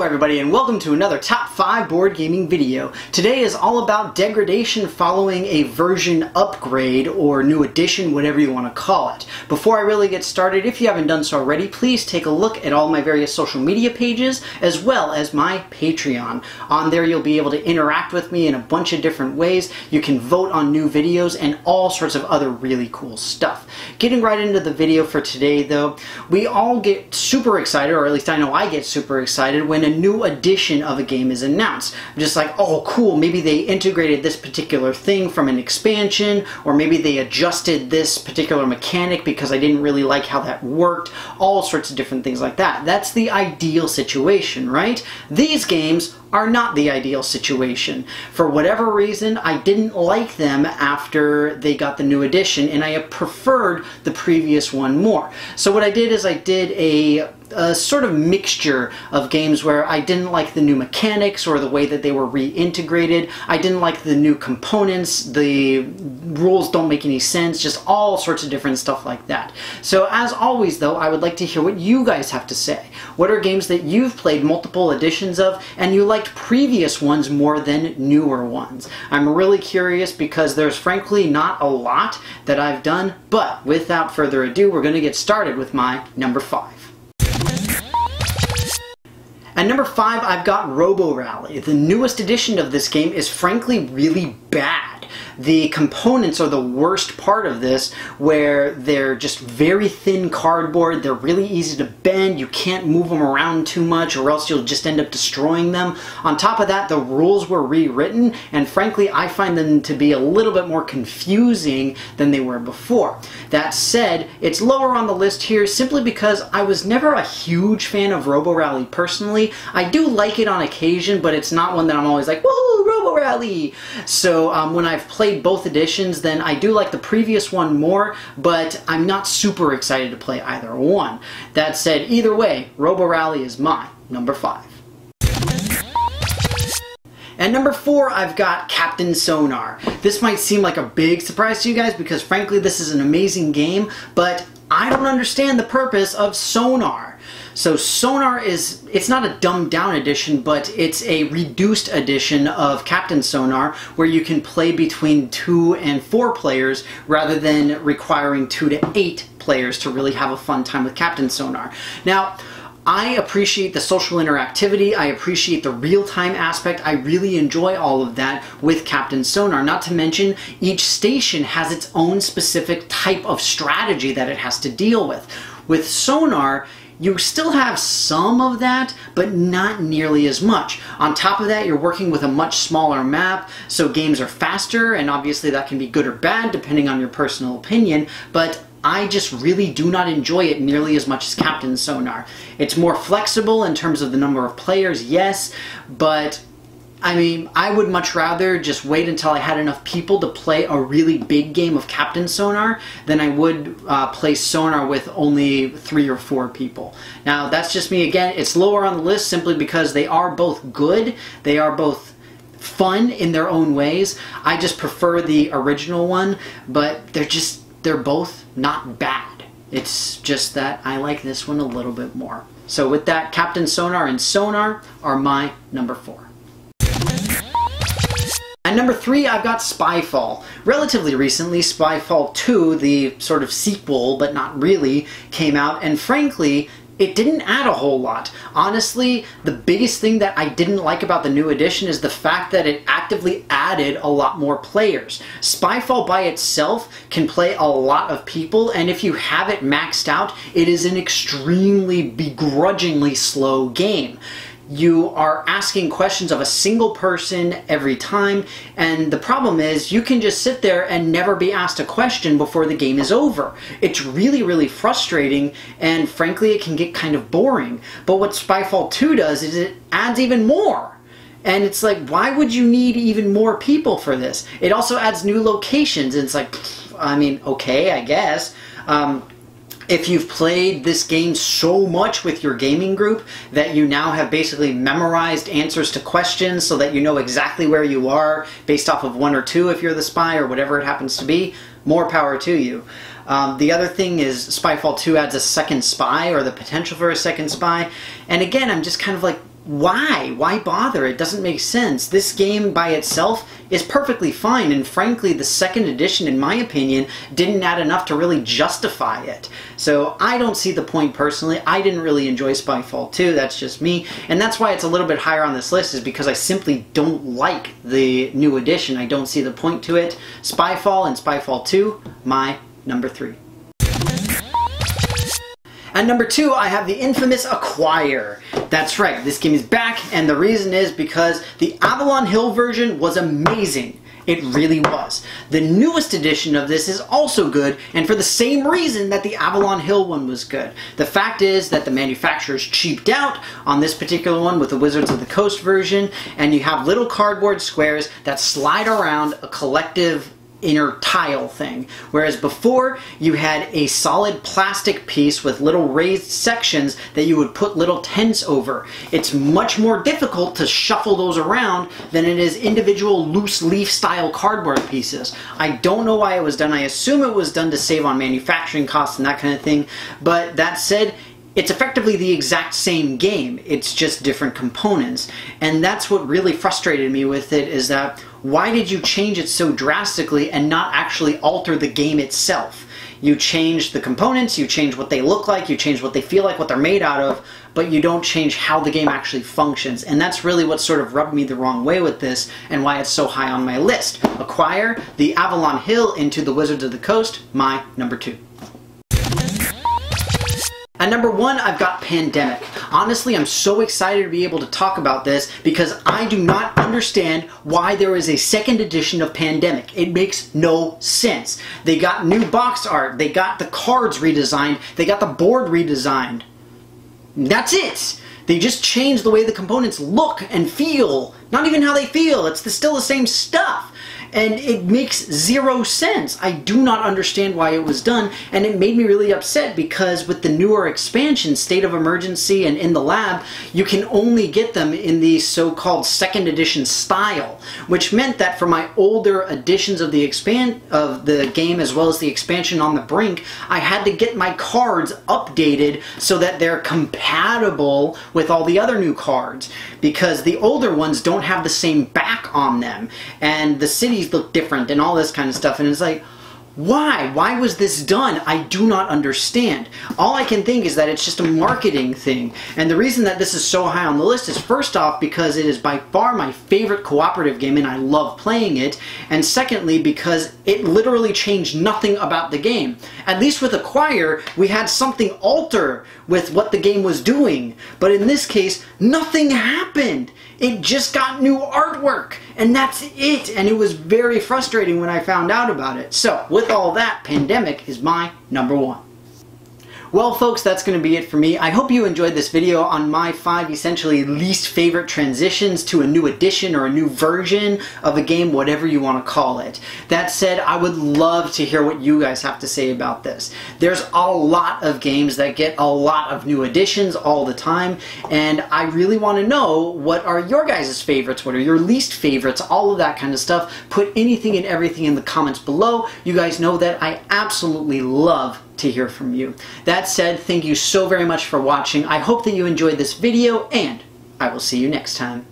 everybody, and welcome to another Top 5 board gaming video. Today is all about degradation following a version upgrade or new edition, whatever you want to call it. Before I really get started, if you haven't done so already, please take a look at all my various social media pages as well as my Patreon. On there you'll be able to interact with me in a bunch of different ways. You can vote on new videos and all sorts of other really cool stuff. Getting right into the video for today though, we all get super excited, or at least I know I get super excited when a new edition of a game is announced. I'm just like, oh cool, maybe they integrated this particular thing from an expansion, or maybe they adjusted this particular mechanic because I didn't really like how that worked. All sorts of different things like that. That's the ideal situation, right? These games are not the ideal situation. For whatever reason, I didn't like them after they got the new edition, and I preferred the previous one more. So what I did is I did a sort of mixture of games where I didn't like the new mechanics or the way that they were reintegrated. I didn't like the new components, the rules don't make any sense, just all sorts of different stuff like that. So as always though, I would like to hear what you guys have to say. What are games that you've played multiple editions of and you liked previous ones more than newer ones? I'm really curious because there's frankly not a lot that I've done, but without further ado, we're going to get started with my number 5. At number 5, I've got Robo Rally. The newest edition of this game is frankly really bad. The components are the worst part of this, where they're just very thin cardboard, they're really easy to bend, you can't move them around too much or else you'll just end up destroying them. On top of that, the rules were rewritten, and frankly I find them to be a little bit more confusing than they were before. That said, it's lower on the list here simply because I was never a huge fan of Robo Rally personally. I do like it on occasion, but it's not one that I'm always like, woo, Robo Rally! So when I've played both editions, then I do like the previous one more, but I'm not super excited to play either one. That said, either way, Robo Rally is my number 5. At number 4, I've got Captain Sonar. This might seem like a big surprise to you guys because frankly this is an amazing game, but I don't understand the purpose of Sonar. So Sonar is, it's not a dumbed down edition, but it's a reduced edition of Captain Sonar where you can play between 2 and 4 players rather than requiring 2 to 8 players to really have a fun time with Captain Sonar. Now, I appreciate the social interactivity, I appreciate the real-time aspect, I really enjoy all of that with Captain Sonar. Not to mention, each station has its own specific type of strategy that it has to deal with. With Sonar, you still have some of that, but not nearly as much. On top of that, you're working with a much smaller map, so games are faster, and obviously that can be good or bad depending on your personal opinion, but I just really do not enjoy it nearly as much as Captain Sonar. It's more flexible in terms of the number of players, yes, but I mean, I would much rather just wait until I had enough people to play a really big game of Captain Sonar than I would play Sonar with only 3 or 4 people. Now, that's just me again. It's lower on the list simply because they are both good. They are both fun in their own ways. I just prefer the original one, but they're both not bad. It's just that I like this one a little bit more. So with that, Captain Sonar and Sonar are my number 4. At number 3, I've got Spyfall. Relatively recently, Spyfall 2, the sort of sequel, but not really, came out, and frankly, it didn't add a whole lot. Honestly, the biggest thing that I didn't like about the new edition is the fact that it actively added a lot more players. Spyfall by itself can play a lot of people, and if you have it maxed out, it is an extremely begrudgingly slow game. You are asking questions of a single person every time, and the problem is you can just sit there and never be asked a question before the game is over. It's really, really frustrating, and frankly it can get kind of boring. But what Spyfall 2 does is it adds even more. And it's like, why would you need even more people for this? It also adds new locations, and it's like, I mean, okay, I guess. If you've played this game so much with your gaming group that you now have basically memorized answers to questions so that you know exactly where you are based off of 1 or 2 if you're the spy or whatever it happens to be, more power to you. The other thing is Spyfall 2 adds a second spy, or the potential for a second spy, and again I'm just kind of like, why? Why bother? It doesn't make sense. This game by itself is perfectly fine, and frankly, the second edition, in my opinion, didn't add enough to really justify it. So I don't see the point personally. I didn't really enjoy Spyfall 2, that's just me, and that's why it's a little bit higher on this list, is because I simply don't like the new edition. I don't see the point to it. Spyfall and Spyfall 2, my number 3. At number 2, I have the infamous Acquire. That's right, this game is back, and the reason is because the Avalon Hill version was amazing. It really was. The newest edition of this is also good, and for the same reason that the Avalon Hill one was good. The fact is that the manufacturers cheaped out on this particular one with the Wizards of the Coast version, and you have little cardboard squares that slide around a collective inner tile thing, whereas before you had a solid plastic piece with little raised sections that you would put little tents over. It's much more difficult to shuffle those around than it is individual loose leaf style cardboard pieces. I don't know why it was done. I assume it was done to save on manufacturing costs and that kind of thing, but that said, it's effectively the exact same game. It's just different components. And that's what really frustrated me with it, is that why did you change it so drastically and not actually alter the game itself? You change the components, you change what they look like, you change what they feel like, what they're made out of, but you don't change how the game actually functions. And that's really what sort of rubbed me the wrong way with this, and why it's so high on my list. Acquire, the Avalon Hill into the Wizards of the Coast, my number 2. At number 1, I've got Pandemic. Honestly, I'm so excited to be able to talk about this because I do not understand why there is a second edition of Pandemic. It makes no sense. They got new box art, they got the cards redesigned, they got the board redesigned. That's it! They just changed the way the components look and feel. Not even how they feel, it's still the same stuff. And it makes zero sense. I do not understand why it was done, and it made me really upset because with the newer expansions, State of Emergency and In the Lab, you can only get them in the so-called second edition style, which meant that for my older editions of the game as well as the expansion on the Brink, I had to get my cards updated so that they're compatible with all the other new cards, because the older ones don't have the same back on them, and the cities look different and all this kind of stuff, and it's like, why? Why was this done? I do not understand. All I can think is that it's just a marketing thing. And the reason that this is so high on the list is, first off, because it is by far my favorite cooperative game and I love playing it. And secondly, because it literally changed nothing about the game. At least with Acquire, we had something alter with what the game was doing. But in this case, nothing happened. It just got new artwork, and that's it, and it was very frustrating when I found out about it. So, with all that, Pandemic is my number 1. Well folks, that's going to be it for me. I hope you enjoyed this video on my 5 essentially least favorite transitions to a new edition or a new version of a game, whatever you want to call it. That said, I would love to hear what you guys have to say about this. There's a lot of games that get a lot of new editions all the time, and I really want to know, what are your guys' favorites, what are your least favorites, all of that kind of stuff. Put anything and everything in the comments below. You guys know that I absolutely love to hear from you. That said, thank you so very much for watching. I hope that you enjoyed this video, and I will see you next time.